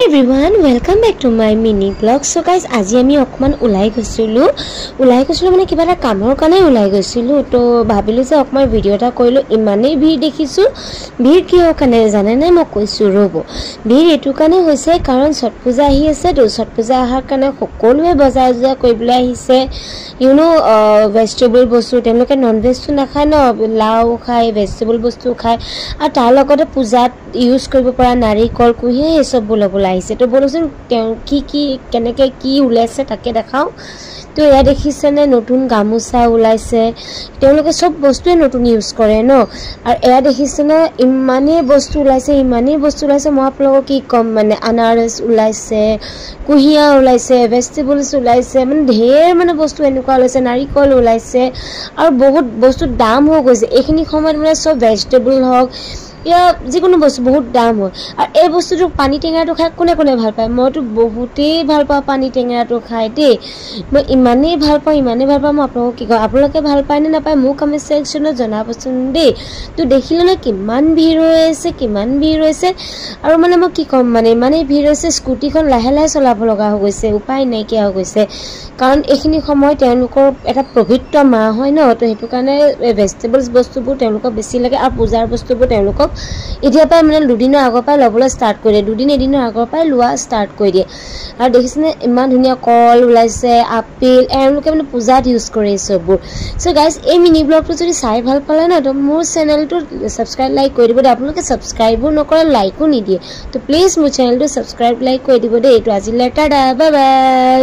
Everyone, welcome back to my mini vlog. So guys, আজি আমি অকমান উলাই গৈছিলো মানে কিবা এটা কামৰ কাৰণে উলাই গৈছিলো তো ভাবিলো যে অকমান ভিডিও এটা কৰিলো ইমানেই ভিৰ দেখিছো ভিৰ কিয় কাৰণে জানে নাই মই কৈছো ৰব ভিৰ এটু কাৰণে হৈছে কাৰণ ছট পূজা আহি আছে তো ছট পূজা আহাৰ কাৰণে সকলোৱে বজাৰ কৰিবলৈ আহিছে you know vegetable বস্তু তেওঁলোকে নন ভেজ তো নাখায় ন লাউ খায় vegetable বস্তু খায় আৰু তাৰ লগতে পূজাত ইউজ কৰিব পৰা নাৰিকল কুহি এসব বলা আহিছে তো বলছন কি কেনেকে কি উলাইছে তাকে দেখাও তো এয়া দেখিছেনে নতুন গামুচা উলাইছে তেওঁলোকে সব বস্তুৱে নতুন ইউজ কৰে ন আৰু এয়া দেখিছেনে ইমানে বস্তু উলাইছে মই আপোনালোকক কি কম মানে আনাৰস উলাইছে কুহিয়া উলাইছে ভেজিটেবলস উলাইছে মানে ঢেৰ মানে বস্তু এনেকুৱা উলাইছে নাৰিকল উলাইছে আৰু বহুত বস্তু দাম হৈ গৈছে এইখিনি সময়ত মানে সব ভেজিটেবল হক या যিকোনো বস্তু বহুত দাম হয় আৰু এই বস্তুটো পানী টেঙাটো খাই কোনে ভাল পায় মইতো বহুতেই ভাল পাওঁ পানী টেঙাটো খাই দে মই ইমানেই ভাল পাওঁ মই আপোনালোকক কি কওঁ আপোনালোকে ভাল পায় নে নাপায় মোক কমেন্ট সেকশনত জনাবচোন দে তো দেখিলে না কিমান ভিৰ হৈছে আৰু মানে মই কি কম মানে ভিৰ হৈছে স্কুটিখন লাহে চলাব লগা হৈ গৈছে উপায় নাই কি হৈ গৈছে কাৰণ এইখিনি সময় তেওঁলোকৰ এটা পবিত্ৰ মাহ হয় ন তো হেতু কাৰণে ভেজিটেবলস বস্তুবোৰ তেওঁলোকক বেছি লাগে আৰু পূজাৰ বস্তুবোৰ তেওঁলোকক এতিয়া পাই মানে দুদিনৰ আগৰ পাই লবলৈ ষ্টাৰ্ট কৰি দিয়ে এদিনৰ আগৰ পাই লোৱা ষ্টাৰ্ট কৰি দিয়ে আৰু দেখিছেনে ইমান ধুনিয়া কল উলাইছে আপেল এওঁলোকে মানে পূজাত ইউজ কৰে সববোৰ সো গাইস এই মিনি ব্লগটো যদি চাই ভাল পালে না তো মোৰ চেনেলটো সাবস্ক্ৰাইব লাইক কৰি দিব আপোনালোকে সাবস্ক্ৰাইবও নকৰে লাইকও নিদিয়ে তো প্লিজ মোৰ চেনেলটো সাবস্ক্ৰাইব লাইক কৰি দিব দে এইটো আজিলৈ টাটা বাই বাই